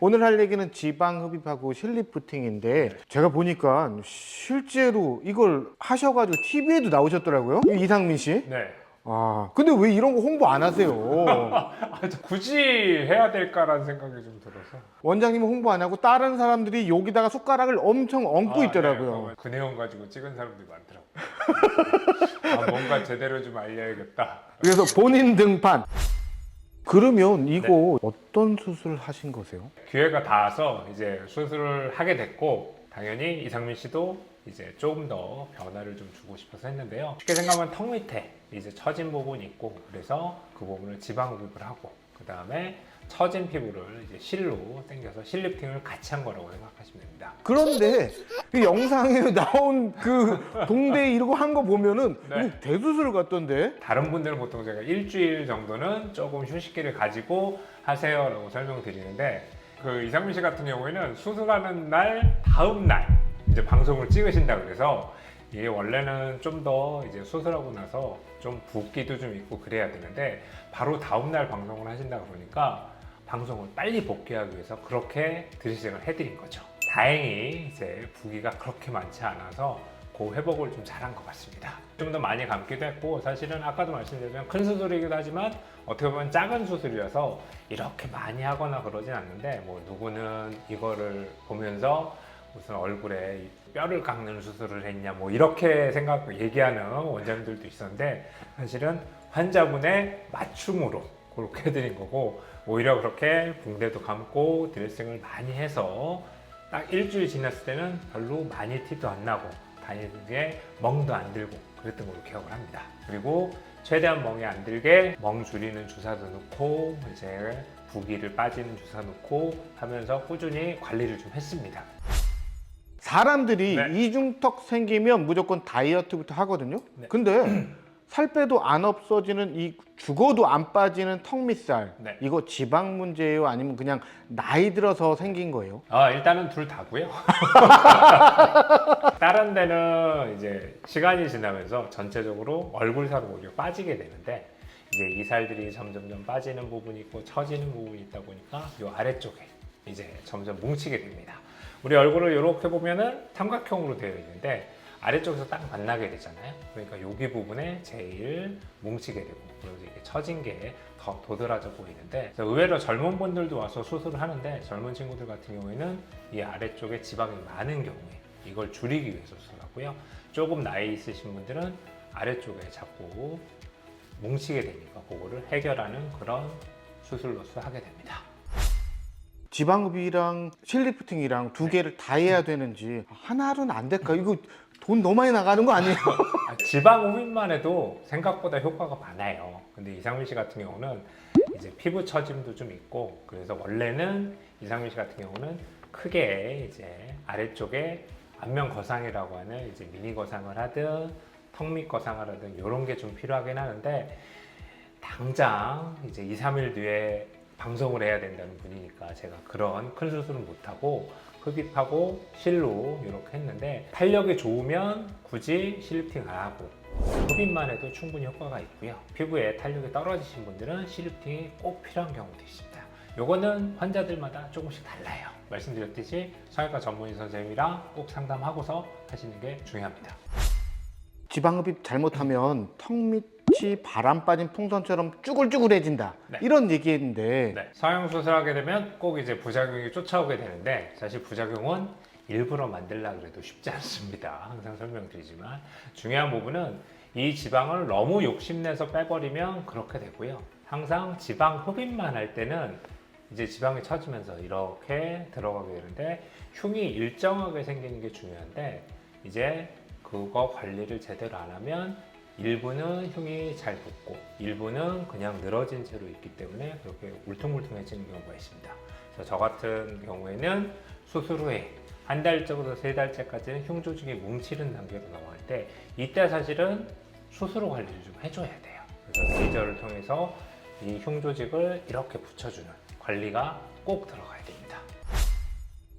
오늘 할 얘기는 지방 흡입하고 실리프팅인데 제가 보니까 실제로 이걸 하셔가지고 TV에도 나오셨더라고요. 이상민 씨. 네. 아, 근데 왜 이런 거 홍보 안 하세요? 굳이 해야 될까라는 생각이 좀 들어서. 원장님은 홍보 안 하고 다른 사람들이 여기다가 숟가락을 엄청 얹고 있더라고요. 네, 그 내용 가지고 찍은 사람들이 많더라고요. 뭔가 제대로 좀 알려야겠다. 그래서 본인 등판. 그러면 이거 어떤 수술을 하신 거세요? 기회가 닿아서 이제 수술을 하게 됐고, 당연히 이상민 씨도 이제 조금 더 변화를 좀 주고 싶어서 했는데요. 쉽게 생각하면 턱 밑에 이제 처진 부분이 있고, 그래서 그 부분을 지방 흡입을 하고, 그 다음에 처진 피부를 이제 실로 당겨서 실리프팅을 같이 한 거라고 생각하시면 됩니다. 그런데 그 영상에 나온 그 동대 이러고 한 거 보면은 네. 이거 대수술 같던데? 다른 분들은 보통 제가 일주일 정도는 조금 휴식기를 가지고 하세요라고 설명드리는데, 그 이상민 씨 같은 경우에는 수술하는 날 다음 날 이제 방송을 찍으신다 그래서 이게 원래는 좀 더 이제 수술하고 나서 좀 붓기도 좀 있고 그래야 되는데 바로 다음 날 방송을 하신다 그러니까 방송을 빨리 복귀하기 위해서 그렇게 드레싱을 해드린 거죠. 다행히 이제 붓기가 그렇게 많지 않아서 그 회복을 좀 잘한 것 같습니다. 좀 더 많이 감기도 했고, 사실은 아까도 말씀드렸지만 큰 수술이기도 하지만 어떻게 보면 작은 수술이라서 이렇게 많이 하거나 그러진 않는데, 뭐 누구는 이거를 보면서 무슨 얼굴에 뼈를 깎는 수술을 했냐 뭐 이렇게 얘기하는 원장님들도 있었는데, 사실은 환자분의 맞춤으로 그렇게 해드린 거고, 오히려 그렇게 붕대도 감고 드레싱을 많이 해서 딱 일주일 지났을 때는 별로 많이 티도 안 나고 다니는 게 멍도 안 들고 그랬던 걸로 기억을 합니다. 그리고 최대한 멍이 안 들게 멍 줄이는 주사도 넣고 이제 부기를 빠지는 주사 넣고 하면서 꾸준히 관리를 좀 했습니다. 사람들이 네. 이중턱 생기면 무조건 다이어트부터 하거든요. 네. 근데 살 빼도 안 없어지는 이 죽어도 안 빠지는 턱 밑살, 네. 이거 지방 문제예요? 아니면 그냥 나이 들어서 생긴 거예요? 일단은 둘 다고요. 다른 데는 이제 시간이 지나면서 전체적으로 얼굴 살은 오히려 빠지게 되는데, 이제 이 살들이 점점점 빠지는 부분이 있고 처지는 부분이 있다 보니까 이 아래쪽에 이제 점점 뭉치게 됩니다. 우리 얼굴을 이렇게 보면은 삼각형으로 되어 있는데 아래쪽에서 딱 만나게 되잖아요. 그러니까 여기 부분에 제일 뭉치게 되고, 그래서 이게 처진 게 더 도드라져 보이는데, 의외로 젊은 분들도 와서 수술을 하는데, 젊은 친구들 같은 경우에는 이 아래쪽에 지방이 많은 경우에 이걸 줄이기 위해서 수술하고요. 조금 나이 있으신 분들은 아래쪽에 자꾸 뭉치게 되니까 그거를 해결하는 그런 수술로서 하게 됩니다. 지방흡입이랑 실리프팅이랑 두 개를 다 해야 되는지 하나로는 안 될까? 이거 돈 너무 많이 나가는 거 아니에요? 지방 흡입만 해도 생각보다 효과가 많아요. 근데 이상민 씨 같은 경우는 이제 피부 처짐도 좀 있고, 그래서 원래는 이상민 씨 같은 경우는 크게 이제 아래쪽에 안면 거상이라고 하는 이제 미니 거상을 하든 턱 밑 거상을 하든 이런 게 좀 필요하긴 하는데, 당장 이제 2, 3일 뒤에 방송을 해야 된다는 분이니까 제가 그런 큰 수술은 못하고 흡입하고 실로 이렇게 했는데, 탄력이 좋으면 굳이 실리프팅 안 하고 흡입만 해도 충분히 효과가 있고요. 피부에 탄력이 떨어지신 분들은 실리프팅이 꼭 필요한 경우도 있습니다. 요거는 환자들마다 조금씩 달라요. 말씀드렸듯이 성형외과 전문의 선생님이랑 꼭 상담하고서 하시는 게 중요합니다. 지방흡입 잘못하면 턱 밑이 바람 빠진 풍선처럼 쭈글쭈글해진다. 네. 이런 얘기했는데 네. 성형 수술하게 되면 꼭 이제 부작용이 쫓아오게 되는데, 사실 부작용은 일부러 만들려고 해도 쉽지 않습니다. 항상 설명드리지만 중요한 부분은 이 지방을 너무 욕심내서 빼버리면 그렇게 되고요. 항상 지방 흡입만 할 때는 이제 지방이 처지면서 이렇게 들어가게 되는데, 흉이 일정하게 생기는 게 중요한데, 이제 그거 관리를 제대로 안 하면 일부는 흉이 잘 붙고 일부는 그냥 늘어진 채로 있기 때문에 그렇게 울퉁불퉁해지는 경우가 있습니다. 그래서 저 같은 경우에는 수술 후에 한 달째부터 3달째까지는 흉 조직이 뭉치는 단계로 넘어갈 때, 이때 사실은 수술 후 관리를 좀 해줘야 돼요. 그래서 레이저를 통해서 이 흉 조직을 이렇게 붙여주는 관리가 꼭 들어가야 됩니다.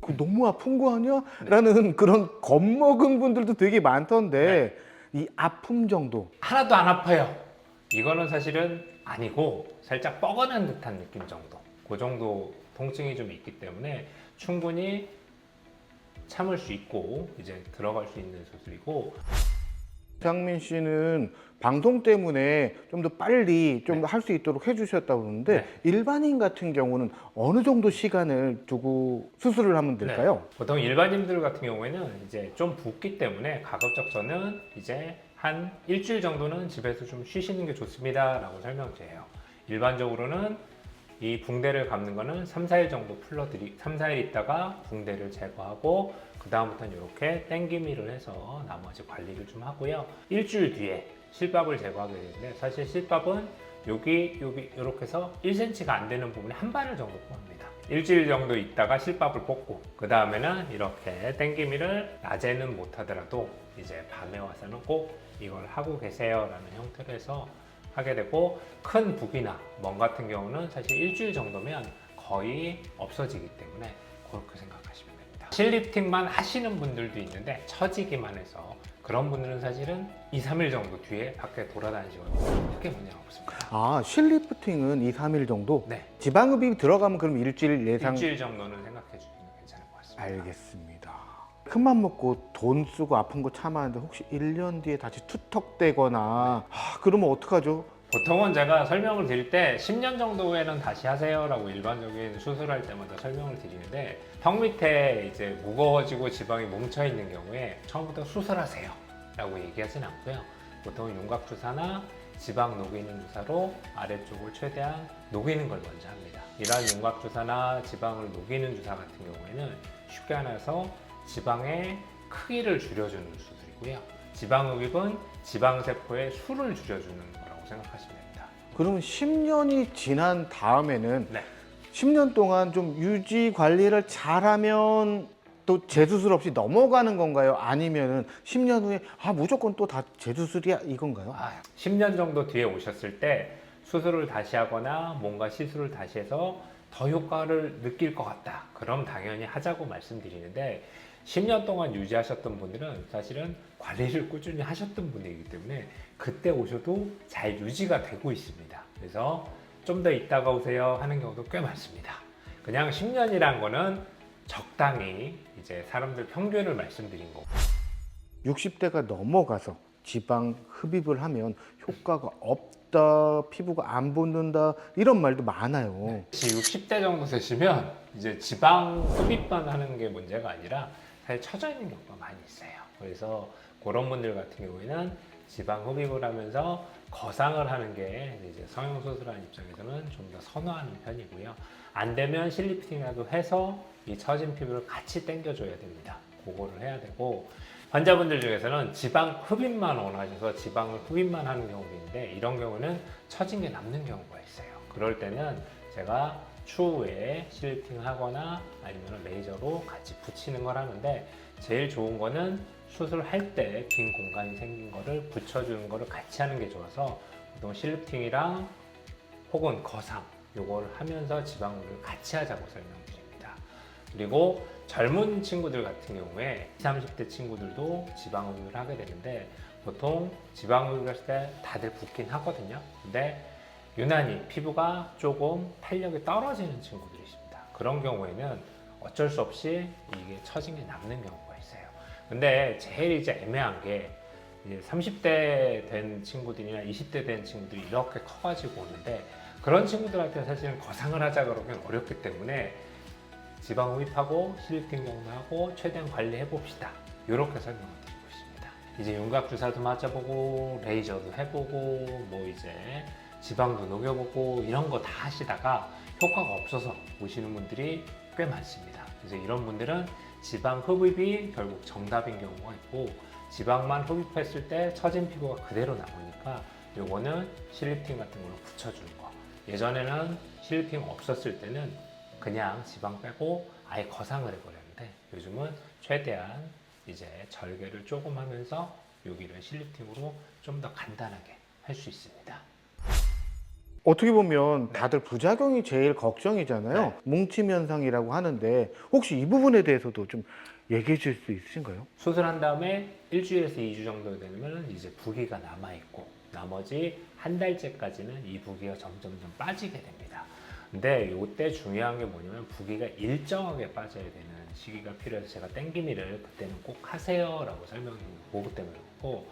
그거 너무 아픈 거 아니야? 라는 그런 겁먹은 분들도 되게 많던데 이 아픔 정도. 하나도 안 아파요. 이거는 사실은 아니고 살짝 뻐근한 듯한 느낌 정도. 그 정도 통증이 좀 있기 때문에 충분히 참을 수 있고 이제 들어갈 수 있는 수술이고. 이상민 씨는 방송 때문에 좀 더 빨리 좀 할 수 있도록 해주셨다고 그러는데 네. 일반인 같은 경우는 어느 정도 시간을 두고 수술을 하면 될까요? 네. 보통 일반인들 같은 경우에는 이제 좀 붓기 때문에 가급적 저는 이제 한 일주일 정도는 집에서 좀 쉬시는 게 좋습니다라고 설명드려요. 일반적으로는 이 붕대를 감는 거는 3, 4일 정도 3, 4일 있다가 붕대를 제거하고 그 다음부터는 이렇게 땡기미를 해서 나머지 관리를 좀 하고요. 일주일 뒤에 실밥을 제거하게 되는데 사실 실밥은 여기 이렇게 해서 1cm가 안 되는 부분에 한 바늘 정도 뽑습니다. 일주일 정도 있다가 실밥을 뽑고 그 다음에는 이렇게 땡기미를 낮에는 못하더라도 이제 밤에 와서는 꼭 이걸 하고 계세요 라는 형태로 해서 하게 되고, 큰 부기나 멍 같은 경우는 사실 일주일 정도면 거의 없어지기 때문에 그렇게 생각하시면 됩니다. 실리프팅만 하시는 분들도 있는데 처지기만 해서 그런 분들은 사실은 2, 3일 정도 뒤에 밖에 돌아다니시거나 크게 문제는 없습니다. 아, 실리프팅은 2, 3일 정도? 네, 지방흡입 들어가면 그럼 일주일 예상? 일주일 정도는 생각해 주시면 괜찮을 것 같습니다. 알겠습니다. 큰맘 먹고 돈 쓰고 아픈 거 참았는데 혹시 1년 뒤에 다시 투턱대거나 그러면 어떡하죠? 보통은 제가 설명을 드릴 때 10년 정도 후에는 다시 하세요라고 일반적인 수술할 때마다 설명을 드리는데, 턱 밑에 이제 무거워지고 지방이 뭉쳐 있는 경우에 처음부터 수술하세요 라고 얘기하진 않고요. 보통 윤곽 주사나 지방 녹이는 주사로 아래쪽을 최대한 녹이는 걸 먼저 합니다. 이러한 윤곽 주사나 지방을 녹이는 주사 같은 경우에는 쉽게 말해서 지방의 크기를 줄여주는 수술이고요. 지방흡입은 지방세포의 수를 줄여주는 거라고 생각하시면 됩니다. 그러면 10년이 지난 다음에는 네. 10년 동안 좀 유지 관리를 잘하면 또 재수술 없이 넘어가는 건가요? 아니면은 10년 후에 무조건 또 다 재수술이야 이건가요? 10년 정도 뒤에 오셨을 때 수술을 다시 하거나 뭔가 시술을 다시 해서 더 효과를 느낄 것 같다. 그럼 당연히 하자고 말씀드리는데, 10년 동안 유지하셨던 분들은 사실은 관리를 꾸준히 하셨던 분이기 때문에 그때 오셔도 잘 유지가 되고 있습니다. 그래서 좀 더 있다가 오세요 하는 경우도 꽤 많습니다. 그냥 10년이란 거는 적당히 이제 사람들 평균을 말씀드린 거고. 60대가 넘어가서 지방 흡입을 하면 효과가 없다, 피부가 안 붙는다 이런 말도 많아요. 60대 정도 되시면 이제 지방 흡입만 하는 게 문제가 아니라 사실 처져 있는 경우가 많이 있어요. 그래서 그런 분들 같은 경우에는 지방 흡입을 하면서 거상을 하는 게 이제 성형수술하는 입장에서는 좀 더 선호하는 편이고요. 안 되면 실리프팅이라도 해서 이 처진 피부를 같이 당겨줘야 됩니다. 그거를 해야 되고, 환자분들 중에서는 지방 흡입만 원하셔서 지방을 흡입만 하는 경우도 있는데, 이런 경우는 처진 게 남는 경우가 있어요. 그럴 때는 제가 추후에 실리프팅을 하거나 아니면 레이저로 같이 붙이는 걸 하는데, 제일 좋은 거는 수술할 때 빈 공간이 생긴 거를 붙여주는 거를 같이 하는 게 좋아서 보통 실리프팅이랑 혹은 거상 요거를 하면서 지방흡입을 같이 하자고 설명드립니다. 그리고 젊은 친구들 같은 경우에 20, 30대 친구들도 지방흡입을 하게 되는데, 보통 지방흡입을 했을 때 다들 붓긴 하거든요. 근데 유난히 피부가 조금 탄력이 떨어지는 친구들이 있습니다. 그런 경우에는 어쩔 수 없이 이게 처진 게 남는 경우가 있어요. 근데 제일 이제 애매한 게 이제 30대 된 친구들이나 20대 된 친구들이 이렇게 커가지고 오는데, 그런 친구들한테 사실은 거상을 하자 그러면 어렵기 때문에 지방 흡입하고 실리프팅 정도 하고 최대한 관리해 봅시다. 이렇게 설명을 드리고 있습니다. 이제 윤곽 주사도 맞아보고 레이저도 해보고 뭐 이제 지방도 녹여보고 이런 거 다 하시다가 효과가 없어서 오시는 분들이 꽤 많습니다. 그래서 이런 분들은 지방 흡입이 결국 정답인 경우가 있고, 지방만 흡입했을 때 처진 피부가 그대로 남으니까 요거는 실리프팅 같은 걸로 붙여주는 거. 예전에는 실리프팅 없었을 때는 그냥 지방 빼고 아예 거상을 해버렸는데, 요즘은 최대한 이제 절개를 조금 하면서 여기를 실리프팅으로 좀 더 간단하게 할 수 있습니다. 어떻게 보면 다들 부작용이 제일 걱정이잖아요. 네. 뭉침 현상이라고 하는데 혹시 이 부분에 대해서도 좀 얘기해 줄 수 있으신가요? 수술한 다음에 일주일에서 2주 정도 되면 이제 부기가 남아있고, 나머지 한 달째까지는 이 부기가 점점 빠지게 됩니다. 근데 이때 중요한 게 뭐냐면 부기가 일정하게 빠져야 되는 시기가 필요해서 제가 땡기미를 그때는 꼭 하세요라고 설명을 보고 때문에 그렇고,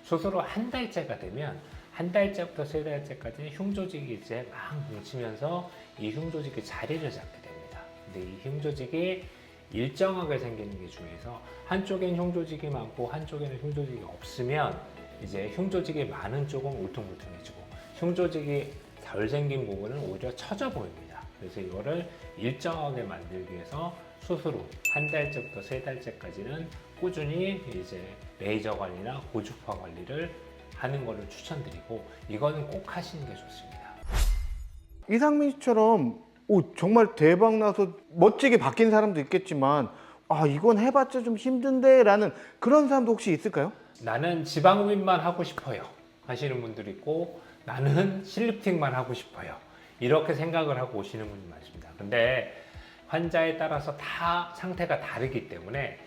수술 후 한 달째가 되면 한 달째부터 세 달째까지는 흉조직이 이제 막 뭉치면서 이 흉조직이 자리를 잡게 됩니다. 근데 이 흉조직이 일정하게 생기는 게 중요해서 한쪽엔 흉조직이 많고 한쪽에는 흉조직이 없으면 이제 흉조직이 많은 쪽은 울퉁불퉁해지고 흉조직이 덜 생긴 부분은 오히려 처져 보입니다. 그래서 이거를 일정하게 만들기 위해서 수술 후 한 달째부터 세 달째까지는 꾸준히 이제 레이저 관리나 고주파 관리를 하는 것을 추천드리고, 이거는 꼭 하시는 게 좋습니다. 이상민 씨처럼 정말 대박 나서 멋지게 바뀐 사람도 있겠지만 이건 해봤자 좀 힘든데 라는 그런 사람도 혹시 있을까요? 나는 지방 흡입만 하고 싶어요 하시는 분들이 있고, 나는 실리프팅만 하고 싶어요 이렇게 생각을 하고 오시는 분이 많습니다. 근데 환자에 따라서 다 상태가 다르기 때문에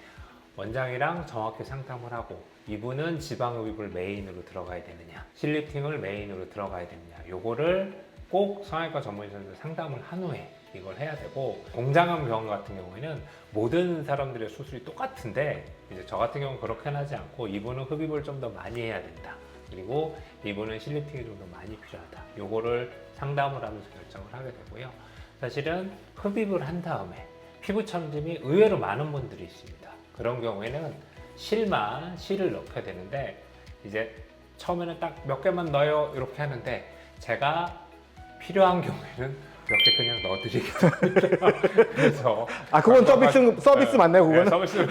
원장이랑 정확히 상담을 하고, 이분은 지방 흡입을 메인으로 들어가야 되느냐, 실리프팅을 메인으로 들어가야 되느냐, 요거를 꼭 성형외과 전문의한테 상담을 한 후에 이걸 해야 되고, 공장암 병원 같은 경우에는 모든 사람들의 수술이 똑같은데 이제 저 같은 경우는 그렇게는 하지 않고, 이분은 흡입을 좀 더 많이 해야 된다, 그리고 이분은 실리프팅이 좀 더 많이 필요하다, 요거를 상담을 하면서 결정을 하게 되고요. 사실은 흡입을 한 다음에 피부 참짐이 의외로 많은 분들이 있습니다. 그런 경우에는 실을 넣게 되는데, 이제 처음에는 딱 몇 개만 넣어요 이렇게 하는데, 제가 필요한 경우에는 몇 개 그냥 넣어드리겠습니다. 그래서 그건 서비스 맞나요, 그거는? 네, 서비스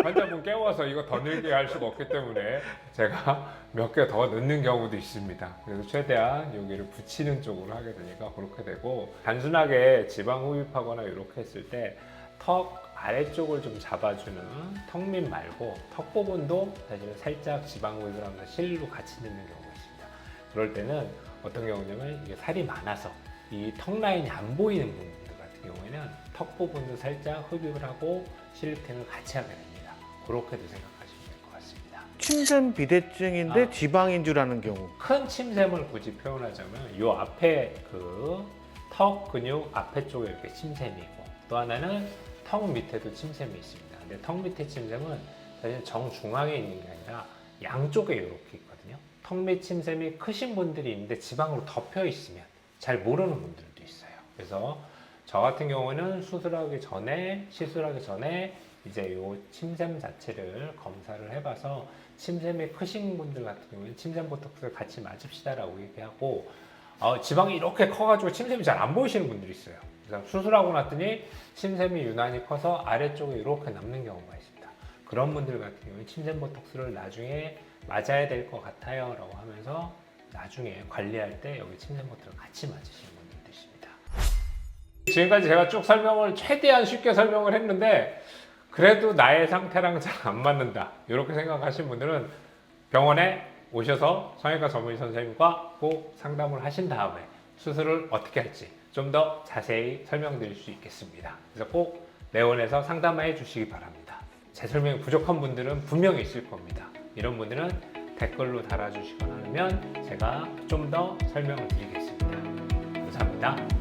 환자분 깨워서 이거 더 늘게 할 수가 없기 때문에 제가 몇 개 더 넣는 경우도 있습니다. 그래서 최대한 여기를 붙이는 쪽으로 하게 되니까 그렇게 되고, 단순하게 지방 흡입하거나 이렇게 했을 때 턱 아래쪽을 좀 잡아주는 턱밑 말고 턱 부분도 사실은 살짝 지방 흡입을 하면서 실로 같이 넣는 경우가 있습니다. 그럴 때는 어떤 경우냐면 이게 살이 많아서 이 턱 라인이 안 보이는 분들 같은 경우에는 턱 부분도 살짝 흡입을 하고 실리프팅을 같이 하게 됩니다. 그렇게도 생각하시면 될 것 같습니다. 침샘 비대증인데 지방인 줄 아는 경우. 큰 침샘을 굳이 표현하자면 이 앞에 그 턱 근육 앞에 쪽에 이렇게 침샘이 있고, 또 하나는 턱 밑에도 침샘이 있습니다. 근데 턱 밑에 침샘은 사실 정중앙에 있는 게 아니라 양쪽에 이렇게 있거든요. 턱 밑 침샘이 크신 분들이 있는데 지방으로 덮여 있으면 잘 모르는 분들도 있어요. 그래서 저 같은 경우는 시술하기 전에 이제 요 침샘 자체를 검사를 해봐서, 침샘이 크신 분들 같은 경우는 침샘 보톡스를 같이 맞읍시다라고 얘기하고, 지방이 이렇게 커가지고 침샘이 잘 안 보이시는 분들이 있어요. 그래서 수술하고 났더니 침샘이 유난히 커서 아래쪽에 이렇게 남는 경우가 있습니다. 그런 분들 같은 경우는 침샘 보톡스를 나중에 맞아야 될 것 같아요 라고 하면서 나중에 관리할 때 여기 침샘 보톡스를 같이 맞으시는 분들도 있습니다. 지금까지 제가 쭉 설명을 최대한 쉽게 설명을 했는데, 그래도 나의 상태랑 잘 안 맞는다 이렇게 생각하시는 분들은 병원에 오셔서 성형외과 전문의 선생님과 꼭 상담을 하신 다음에 수술을 어떻게 할지 좀 더 자세히 설명드릴 수 있겠습니다. 그래서 꼭 내원에서 상담해 주시기 바랍니다. 제 설명이 부족한 분들은 분명히 있을 겁니다. 이런 분들은 댓글로 달아주시거나 하면 제가 좀 더 설명을 드리겠습니다. 감사합니다.